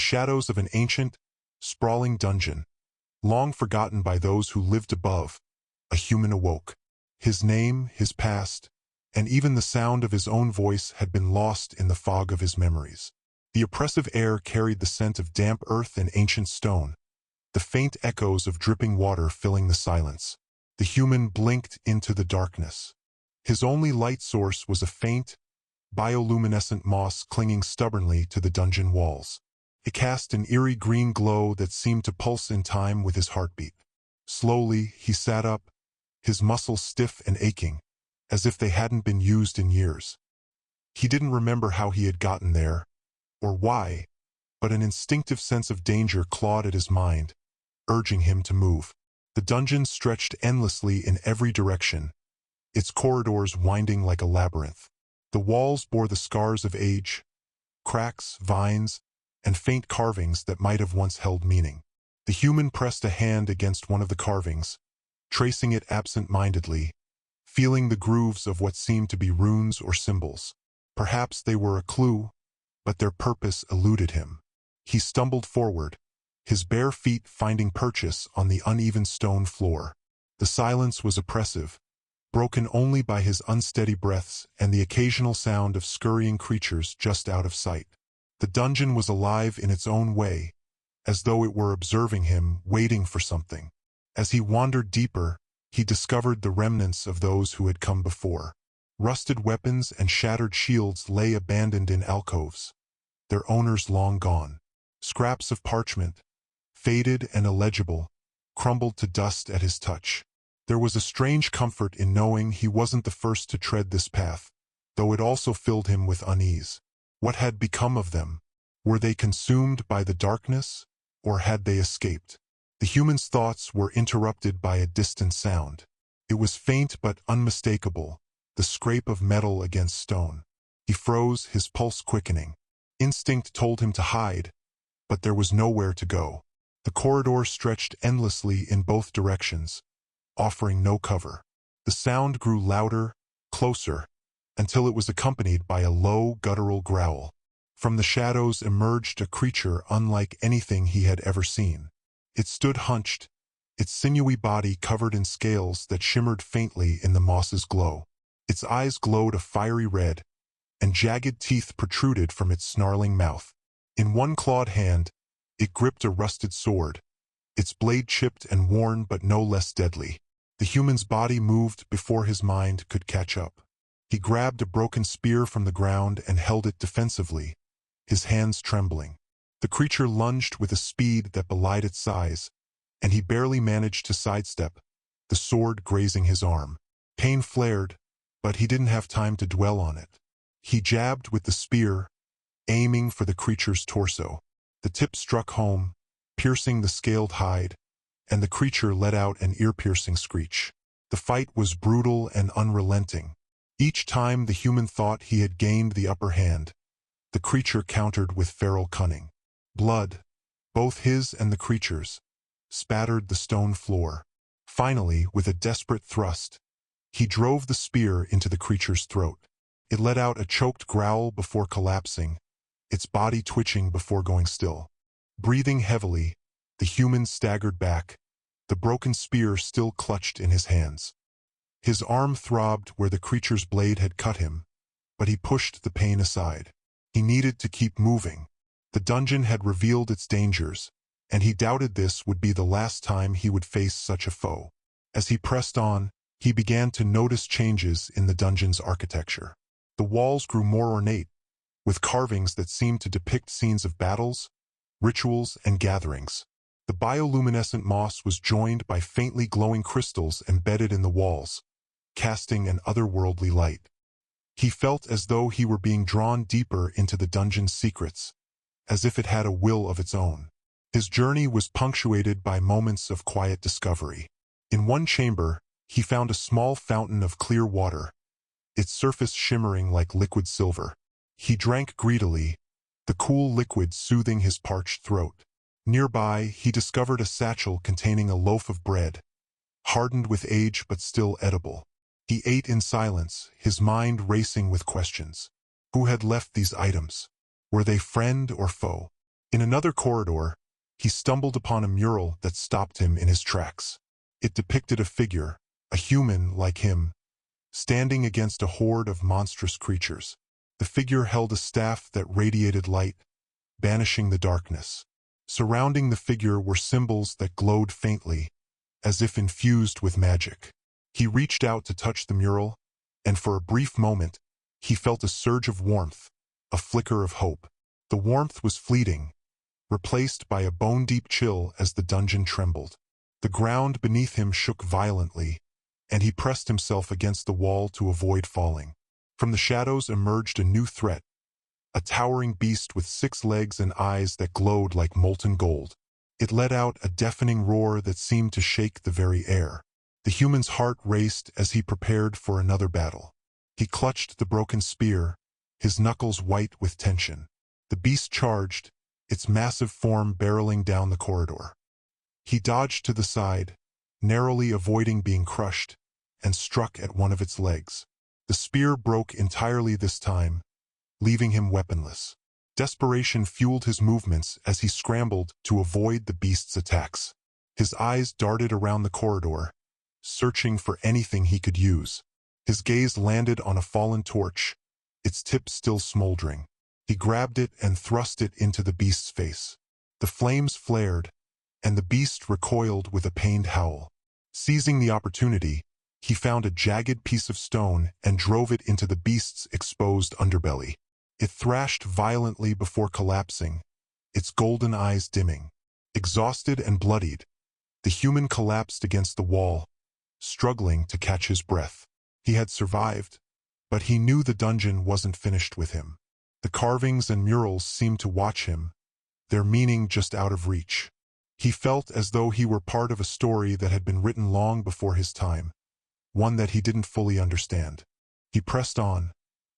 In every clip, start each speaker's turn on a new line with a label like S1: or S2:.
S1: shadows of an ancient, sprawling dungeon, long forgotten by those who lived above, a human awoke. His name, his past, and even the sound of his own voice had been lost in the fog of his memories. The oppressive air carried the scent of damp earth and ancient stone, the faint echoes of dripping water filling the silence. The human blinked into the darkness. His only light source was a faint, bioluminescent moss clinging stubbornly to the dungeon walls. It cast an eerie green glow that seemed to pulse in time with his heartbeat. Slowly, he sat up, his muscles stiff and aching, as if they hadn't been used in years. He didn't remember how he had gotten there, or why, but an instinctive sense of danger clawed at his mind, urging him to move. The dungeon stretched endlessly in every direction, its corridors winding like a labyrinth. The walls bore the scars of age, cracks, vines, and faint carvings that might have once held meaning. The human pressed a hand against one of the carvings, tracing it absent-mindedly, feeling the grooves of what seemed to be runes or symbols. Perhaps they were a clue, but their purpose eluded him. He stumbled forward, his bare feet finding purchase on the uneven stone floor. The silence was oppressive, broken only by his unsteady breaths and the occasional sound of scurrying creatures just out of sight. The dungeon was alive in its own way, as though it were observing him, waiting for something. As he wandered deeper, he discovered the remnants of those who had come before. Rusted weapons and shattered shields lay abandoned in alcoves, their owners long gone. Scraps of parchment, faded and illegible, crumbled to dust at his touch. There was a strange comfort in knowing he wasn't the first to tread this path, though it also filled him with unease. What had become of them? Were they consumed by the darkness, or had they escaped? The human's thoughts were interrupted by a distant sound. It was faint but unmistakable, the scrape of metal against stone. He froze, his pulse quickening. Instinct told him to hide, but there was nowhere to go. The corridor stretched endlessly in both directions, offering no cover. The sound grew louder, closer, until it was accompanied by a low, guttural growl. From the shadows emerged a creature unlike anything he had ever seen. It stood hunched, its sinewy body covered in scales that shimmered faintly in the moss's glow. Its eyes glowed a fiery red, and jagged teeth protruded from its snarling mouth. In one clawed hand, it gripped a rusted sword, its blade chipped and worn but no less deadly. The human's body moved before his mind could catch up. He grabbed a broken spear from the ground and held it defensively, his hands trembling. The creature lunged with a speed that belied its size, and he barely managed to sidestep, the sword grazing his arm. Pain flared, but he didn't have time to dwell on it. He jabbed with the spear, aiming for the creature's torso. The tip struck home, piercing the scaled hide, and the creature let out an ear-piercing screech. The fight was brutal and unrelenting. Each time the human thought he had gained the upper hand, the creature countered with feral cunning. Blood, both his and the creature's, spattered the stone floor. Finally, with a desperate thrust, he drove the spear into the creature's throat. It let out a choked growl before collapsing, its body twitching before going still. Breathing heavily, the human staggered back, the broken spear still clutched in his hands. His arm throbbed where the creature's blade had cut him, but he pushed the pain aside. He needed to keep moving. The dungeon had revealed its dangers, and he doubted this would be the last time he would face such a foe. As he pressed on, he began to notice changes in the dungeon's architecture. The walls grew more ornate, with carvings that seemed to depict scenes of battles, rituals, and gatherings. The bioluminescent moss was joined by faintly glowing crystals embedded in the walls, casting an otherworldly light. He felt as though he were being drawn deeper into the dungeon's secrets, as if it had a will of its own. His journey was punctuated by moments of quiet discovery. In one chamber, he found a small fountain of clear water, its surface shimmering like liquid silver. He drank greedily, the cool liquid soothing his parched throat. Nearby, he discovered a satchel containing a loaf of bread, hardened with age but still edible. He ate in silence, his mind racing with questions. Who had left these items? Were they friend or foe? In another corridor, he stumbled upon a mural that stopped him in his tracks. It depicted a figure, a human like him, standing against a horde of monstrous creatures. The figure held a staff that radiated light, banishing the darkness. Surrounding the figure were symbols that glowed faintly, as if infused with magic. He reached out to touch the mural, and for a brief moment, he felt a surge of warmth, a flicker of hope. The warmth was fleeting, replaced by a bone-deep chill as the dungeon trembled. The ground beneath him shook violently, and he pressed himself against the wall to avoid falling. From the shadows emerged a new threat, a towering beast with 6 legs and eyes that glowed like molten gold. It let out a deafening roar that seemed to shake the very air. The human's heart raced as he prepared for another battle. He clutched the broken spear, his knuckles white with tension. The beast charged, its massive form barreling down the corridor. He dodged to the side, narrowly avoiding being crushed, and struck at one of its legs. The spear broke entirely this time, leaving him weaponless. Desperation fueled his movements as he scrambled to avoid the beast's attacks. His eyes darted around the corridor, searching for anything he could use. His gaze landed on a fallen torch, its tip still smoldering. He grabbed it and thrust it into the beast's face. The flames flared, and the beast recoiled with a pained howl. Seizing the opportunity, he found a jagged piece of stone and drove it into the beast's exposed underbelly. It thrashed violently before collapsing, its golden eyes dimming. Exhausted and bloodied, the human collapsed against the wall, struggling to catch his breath. He had survived, but he knew the dungeon wasn't finished with him. The carvings and murals seemed to watch him, their meaning just out of reach. He felt as though he were part of a story that had been written long before his time, one that he didn't fully understand. He pressed on,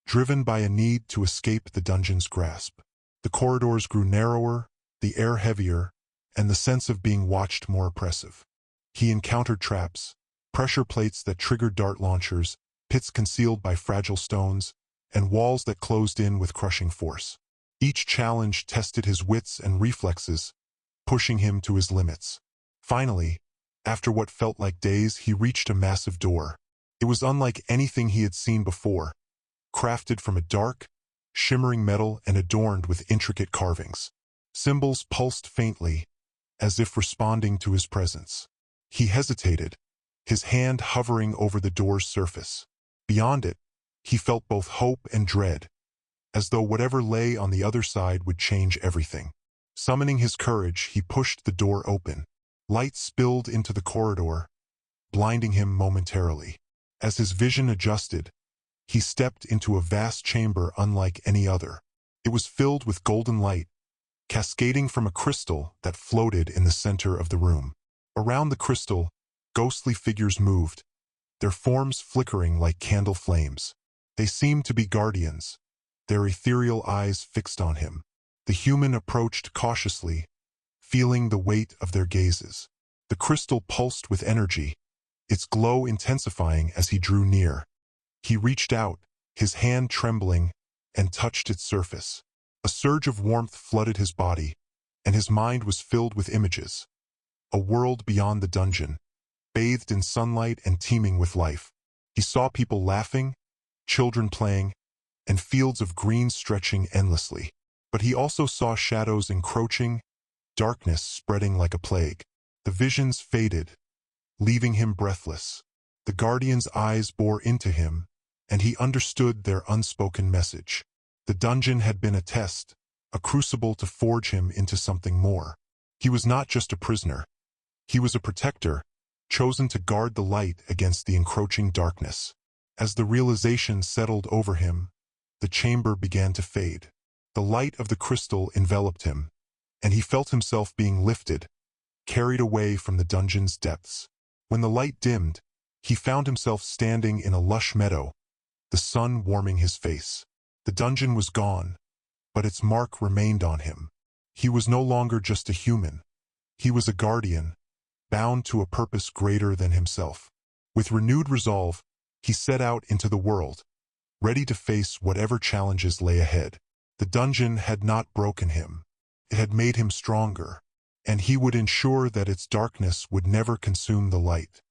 S1: driven by a need to escape the dungeon's grasp. The corridors grew narrower, the air heavier, and the sense of being watched more oppressive. He encountered traps, pressure plates that triggered dart launchers, pits concealed by fragile stones, and walls that closed in with crushing force. Each challenge tested his wits and reflexes, pushing him to his limits. Finally, after what felt like days, he reached a massive door. It was unlike anything he had seen before, crafted from a dark, shimmering metal and adorned with intricate carvings. Symbols pulsed faintly, as if responding to his presence. He hesitated, his hand hovering over the door's surface. Beyond it, he felt both hope and dread, as though whatever lay on the other side would change everything. Summoning his courage, he pushed the door open. Light spilled into the corridor, blinding him momentarily. As his vision adjusted, he stepped into a vast chamber unlike any other. It was filled with golden light, cascading from a crystal that floated in the center of the room. Around the crystal, ghostly figures moved, their forms flickering like candle flames. They seemed to be guardians, their ethereal eyes fixed on him. The human approached cautiously, feeling the weight of their gazes. The crystal pulsed with energy, its glow intensifying as he drew near. He reached out, his hand trembling, and touched its surface. A surge of warmth flooded his body, and his mind was filled with images. A world beyond the dungeon, bathed in sunlight and teeming with life. He saw people laughing, children playing, and fields of green stretching endlessly. But he also saw shadows encroaching, darkness spreading like a plague. The visions faded, leaving him breathless. The guardian's eyes bore into him, and he understood their unspoken message. The dungeon had been a test, a crucible to forge him into something more. He was not just a prisoner. He was a protector, chosen to guard the light against the encroaching darkness. As the realization settled over him, the chamber began to fade. The light of the crystal enveloped him, and he felt himself being lifted, carried away from the dungeon's depths. When the light dimmed, he found himself standing in a lush meadow, the sun warming his face. The dungeon was gone, but its mark remained on him. He was no longer just a human. He was a guardian, bound to a purpose greater than himself. With renewed resolve, he set out into the world, ready to face whatever challenges lay ahead. The dungeon had not broken him. It had made him stronger, and he would ensure that its darkness would never consume the light.